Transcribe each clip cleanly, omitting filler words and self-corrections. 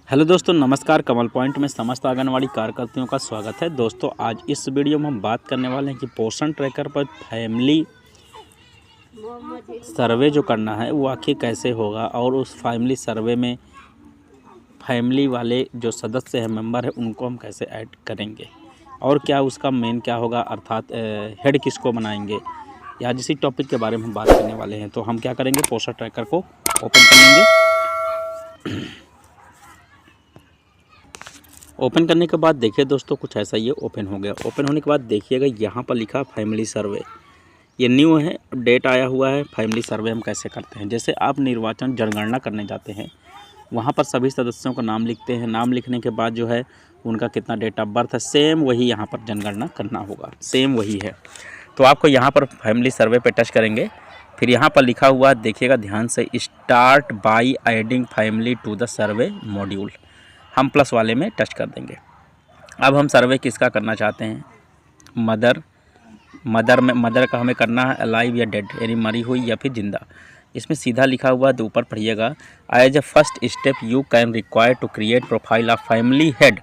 Hello दोस्तों, नमस्कार। कमल point में समस्त आंगनवाड़ी कार्यकर्तियों का स्वागत है। दोस्तों, आज इस वीडियो में हम बात करने वाले हैं कि पोषण ट्रैकर पर फैमिली सर्वे जो करना है वो आखिर कैसे होगा, और उस फैमिली सर्वे में फैमिली वाले जो सदस्य हैं, मेंबर हैं, उनको हम कैसे ऐड करेंगे और क्या उसका मेन क्या होगा, अर्थात हेड किसको बनाएंगे, या जिस टॉपिक के बारे में हम बात करने वाले हैं। तो हम क्या करेंगे, पोषण ट्रैकर को ओपन कर लेंगे। ओपन करने के बाद देखिए दोस्तों, कुछ ऐसा ये ओपन हो गया। ओपन होने के बाद देखिएगा यहाँ पर लिखा फैमिली सर्वे, ये न्यू है, अपडेट आया हुआ है। फैमिली सर्वे हम कैसे करते हैं, जैसे आप निर्वाचन जनगणना करने जाते हैं, वहाँ पर सभी सदस्यों का नाम लिखते हैं। नाम लिखने के बाद जो है उनका कितना डेट ऑफ बर्थ है, सेम वही यहाँ पर जनगणना करना होगा, सेम वही है। तो आपको यहाँ पर फैमिली सर्वे पे टच करेंगे, फिर यहाँ पर लिखा हुआ देखिएगा ध्यान से, start by adding family to the survey module. हम प्लस वाले में टच कर देंगे। अब हम सर्वे किसका करना चाहते हैं, मदर का हमें करना है, अलाइव या डेड, यानी मरी हुई या फिर जिंदा। इसमें सीधा लिखा हुआ है, तो ऊपर पढ़िएगा, as a first step you can require to create profile of family head,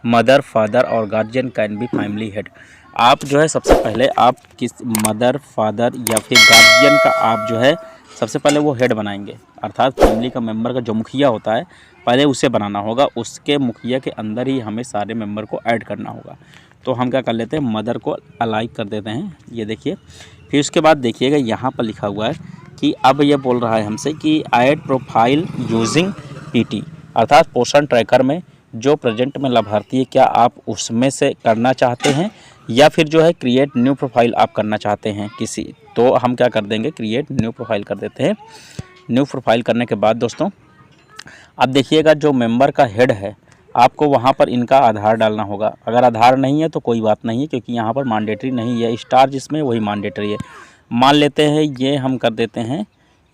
mother, father और guardian can be family head. आप जो है सबसे पहले आप किस मदर, फादर या फिर गार्जियन का आप जो है सबसे पहले वो हेड बनाएंगे, अर्थात फैमिली का मेंबर का जो मुखिया होता है पहले उसे बनाना होगा। उसके मुखिया के अंदर ही हमें सारे मेंबर को ऐड करना होगा। तो हम क्या कर लेते हैं, मदर को अलाइव कर देते हैं, ये देखिए। फिर उसके बाद देखिएगा यहाँ पर लिखा हुआ है कि अब ये बोल रहा है हमसे कि ऐड प्रोफाइल यूजिंग पीटी, अर्थात पोषण ट्रैकर में जो प्रेजेंट में लाभार्थी है, क्या आप उसमें से करना चाहते हैं या फिर जो है क्रिएट न्यू प्रोफाइल आप करना चाहते हैं किसी। तो हम क्या कर देंगे, क्रिएट न्यू प्रोफाइल कर देते हैं। न्यू प्रोफाइल करने के बाद दोस्तों अब देखिएगा जो मेंबर का हेड है, आपको वहाँ पर इनका आधार डालना होगा। अगर आधार नहीं है तो कोई बात नहीं है, क्योंकि यहाँ पर मैंडेटरी नहीं है, स्टार जिसमें वही मैंडेटरी है। मान लेते हैं ये हम कर देते हैं,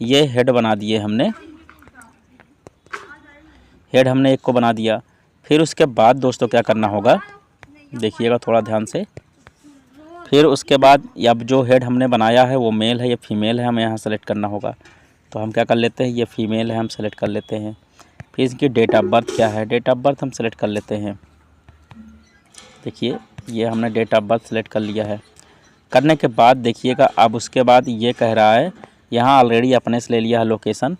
ये हेड बना दिए हमने, हेड हमने एक को बना दिया। फिर उसके बाद दोस्तों क्या करना होगा, देखिएगा थोड़ा ध्यान से। फिर उसके बाद अब जो हेड हमने बनाया है वो मेल है या फीमेल है, हमें यहाँ सेलेक्ट करना होगा। तो हम क्या कर लेते हैं, ये फीमेल है, हम सेलेक्ट कर लेते हैं। फिर इसकी डेट ऑफ बर्थ क्या है, डेट ऑफ बर्थ हम सेलेक्ट कर लेते हैं। देखिए ये हमने डेट ऑफ बर्थ सेलेक्ट कर लिया है। करने के बाद देखिएगा अब उसके बाद ये कह रहा है, यहाँ ऑलरेडी अपने से ले लिया है लोकेशन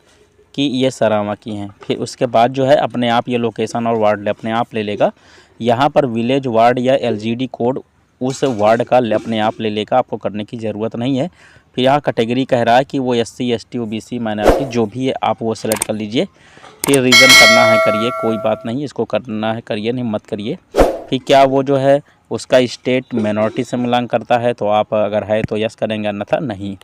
कि ये सरावा की हैं। फिर उसके बाद जो है अपने आप ये लोकेशन और वार्ड अपने आप ले लेगा। यहाँ पर विलेज, वार्ड या LGD कोड उस वार्ड का अपने आप ले लेगा, आपको करने की ज़रूरत नहीं है। फिर यहाँ कैटेगरी कह रहा है कि वो SC, ST, OBC, माइनॉरिटी जो भी है आप वो सेलेक्ट कर लीजिए। फिर रीज़न करना है करिए, कोई बात नहीं, इसको करना है करिए, नहीं मत करिए। फिर क्या वो जो है उसका स्टेट माइनॉरिटी से बिलोंग करता है, तो आप अगर है तो यस करेंगे, अन्यथा नहीं।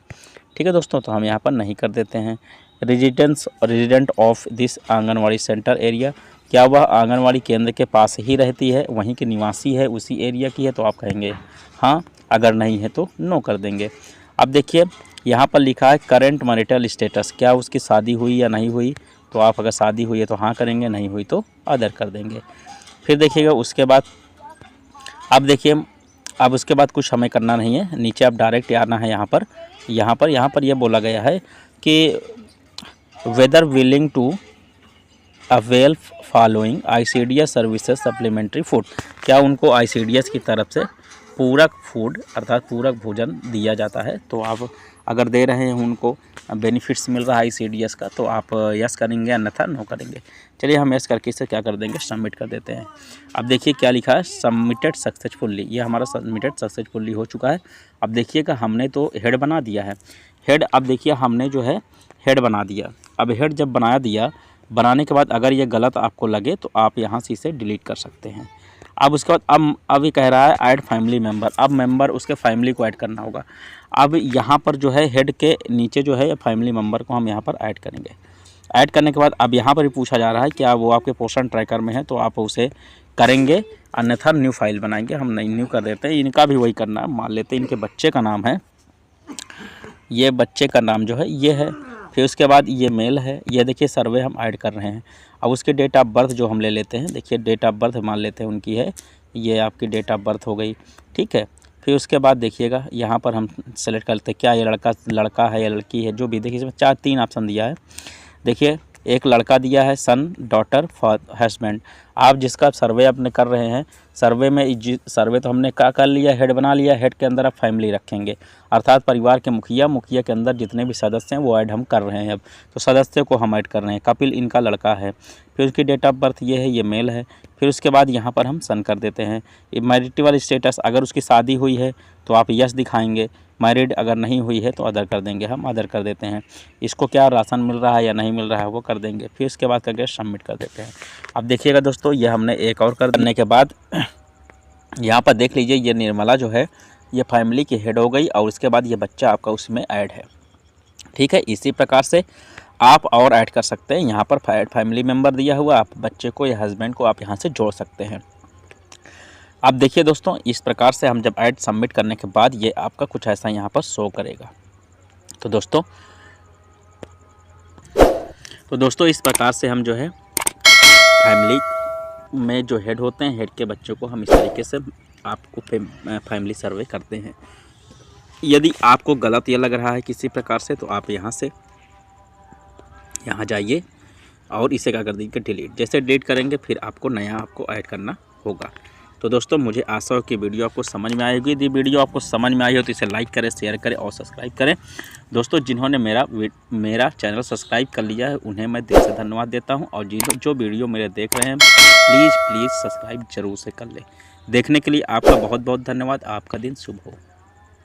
ठीक है दोस्तों, तो हम यहाँ पर नहीं कर देते हैं। Resident of this anganwadi centre area, क्या वह आंगनवाड़ी केंद्र के पास ही रहती है, वहीं के निवासी है, उसी एरिया की है, तो आप कहेंगे हाँ, अगर नहीं है तो नो कर देंगे। अब देखिए यहाँ पर लिखा है करेंट मैरिटल स्टेटस, क्या उसकी शादी हुई या नहीं हुई, तो आप अगर शादी हुई है तो हाँ करेंगे, नहीं हुई तो अदर कर देंगे। फिर देखिएगा उसके बाद अब देखिए, अब उसके बाद कुछ हमें करना नहीं है, नीचे अब डायरेक्ट आना है। यहाँ पर ये बोला गया है कि whether willing to avail following ICDS services supplementary food, क्या उनको ICDS की तरफ से पूरक फूड अर्थात पूरक भोजन दिया जाता है। तो आप अगर दे रहे हैं, उनको बेनिफिट्स मिल रहा है ICDS का, तो आप यस करेंगे, अन्यथा नो करेंगे। चलिए हम यस करके इसे क्या कर देंगे, सबमिट कर देते हैं। अब देखिए क्या लिखा है, सबमिटेड सक्सेसफुली, ये हमारा सबमिटेड सक्सेसफुली हो चुका है। अब देखिएगा हमने तो हेड बना दिया है, हेड अब देखिए हमने जो है हेड बना दिया। अब हेड जब बनाने के बाद अगर ये गलत आपको लगे तो आप यहाँ से इसे डिलीट कर सकते हैं। अब उसके बाद अब ये कह रहा है ऐड फैमिली मेंबर, अब मेंबर उसके फैमिली को ऐड करना होगा। अब यहाँ पर जो है हेड के नीचे जो है फैमिली मेंबर को हम यहाँ पर ऐड करेंगे। ऐड करने के बाद अब यहाँ पर भी पूछा जा रहा है क्या वो आपके पोषण ट्रैकर में है, तो आप उसे करेंगे, अन्यथा न्यू फाइल बनाएंगे। हम नहीं न्यू कर देते हैं, इनका भी वही करना है। मान लेते हैं इनके बच्चे का नाम है, ये बच्चे का नाम जो है ये है। फिर उसके बाद ये मेल है, ये देखिए सर्वे हम ऐड कर रहे हैं। अब उसके डेट ऑफ बर्थ जो हम ले लेते हैं, देखिए डेट ऑफ बर्थ मान लेते हैं उनकी है, ये आपकी डेट ऑफ बर्थ हो गई, ठीक है। फिर उसके बाद देखिएगा यहाँ पर हम सेलेक्ट करते हैं क्या ये लड़का है या लड़की है, जो भी। देखिए इसमें 3 ऑप्शन दिया है। देखिए एक लड़का दिया है सन, डॉटर, हस्बैंड। आप जिसका सर्वे अपने कर रहे हैं, सर्वे में सर्वे तो हमने क्या कर लिया, हेड बना लिया। हेड के अंदर आप फैमिली रखेंगे, अर्थात परिवार के मुखिया, मुखिया के अंदर जितने भी सदस्य हैं वो ऐड हम कर रहे हैं। अब तो सदस्य को हम ऐड कर रहे हैं। कपिल इनका लड़का है, फिर उसकी डेट ऑफ बर्थ ये है, ये मेल है। फिर उसके बाद यहाँ पर हम सन कर देते हैं। मैरिटल स्टेटस, अगर उसकी शादी हुई है तो आप यस दिखाएंगे, मैरिड अगर नहीं हुई है तो अदर कर देंगे, हम अदर कर देते हैं। इसको क्या राशन मिल रहा है या नहीं मिल रहा है वो कर देंगे। फिर उसके बाद करके सबमिट कर देते हैं। अब देखिएगा दोस्तों, ये हमने एक और करने के बाद यहाँ पर देख लीजिए, ये निर्मला जो है ये फैमिली की हेड हो गई और उसके बाद ये बच्चा आपका उसमें ऐड है। ठीक है, इसी प्रकार से आप और ऐड कर सकते हैं। यहाँ पर फैमिली मेम्बर दिया हुआ, आप बच्चे को या हस्बैंड को आप यहाँ से जोड़ सकते हैं। अब देखिए दोस्तों, इस प्रकार से हम जब ऐड सबमिट करने के बाद ये आपका कुछ ऐसा यहाँ पर शो करेगा। तो दोस्तों इस प्रकार से हम जो है फैमिली में जो हेड होते हैं, हेड के बच्चों को हम इस तरीके से आपको फैमिली सर्वे करते हैं। यदि आपको गलत ये लग रहा है किसी प्रकार से, तो आप यहाँ से यहाँ जाइए और इसे क्या कर दीजिए, डिलीट। जैसे डिलीट करेंगे फिर आपको नया आपको ऐड करना होगा। तो दोस्तों मुझे आशा है कि वीडियो आपको समझ में आएगी। यदि वीडियो आपको समझ में आई हो तो इसे लाइक करें, शेयर करें और सब्सक्राइब करें। दोस्तों जिन्होंने मेरा चैनल सब्सक्राइब कर लिया है उन्हें मैं दिल से धन्यवाद देता हूं, और जो वीडियो मेरे देख रहे हैं प्लीज़ सब्सक्राइब ज़रूर से कर लें। देखने के लिए आपका बहुत बहुत धन्यवाद। आपका दिन शुभ हो।